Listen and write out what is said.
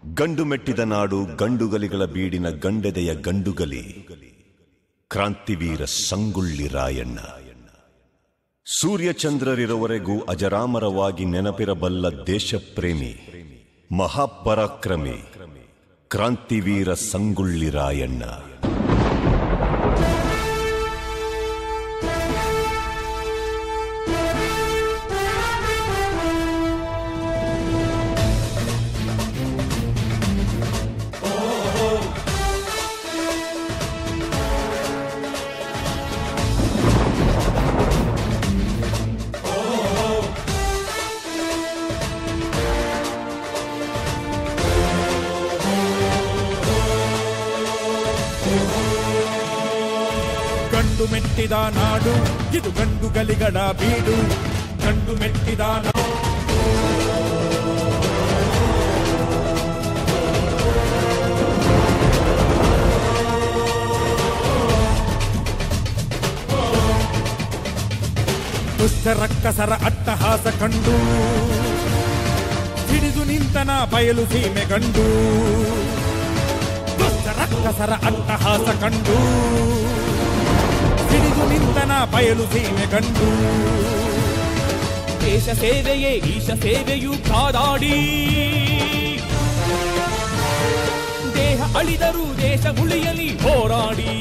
ಗಂಡು ಮೆಟ್ಟಿದ ನಾಡು ಗಂಡುಗಲಿಗಳ ಬೀಡಿನ ಗಂಡೆದೆಯ ಗಂಡುಗಲಿ ಕ್ರಾಂತಿವೀರ ಸಂಗೊಳ್ಳಿ ರಾಯಣ್ಣ. ಸೂರ್ಯಚಂದ್ರರಿರುವವರೆಗೂ ಅಜರಾಮರವಾಗಿ ನೆನಪಿರಬಲ್ಲ ದೇಶಪ್ರೇಮಿ ಮಹಾಪರಾಕ್ರಮಿ ಕ್ರಾಂತಿವೀರ ಸಂಗೊಳ್ಳಿ ರಾಯಣ್ಣ. ಗಂಡು ಮೆಟ್ಟಿದ ನಾಡು ಇದು ಗಂಡುಗಲಿಗಳ ಬೀಡು. ಗಂಡು ಮೆಟ್ಟಿದ ದುಷ್ಟ ರಕ್ಕಸರ ಅಟ್ಟಹಾಸ ಕಂಡು ಹಿಡಿದು ನಿಂತನ ಬಯಲು ಸೀಮೆ ಗಂಡು. ದುಷ್ಟ ರಕ್ಕಸರ ಅಟ್ಟಹಾಸ ಕಂಡು ಹಿಡಿದು ನಿಂತನ ಬಯಲು ಸೀಮೆ ಗಂಡು. ದೇಶ ಸೇವೆಯೇ ಈಶ ಸೇವೆಯೂ ಕಾದಾಡಿ ದೇಹ ಅಳಿದರೂ ದೇಶ ಉಳಿಯಲಿ ಹೋರಾಡಿ.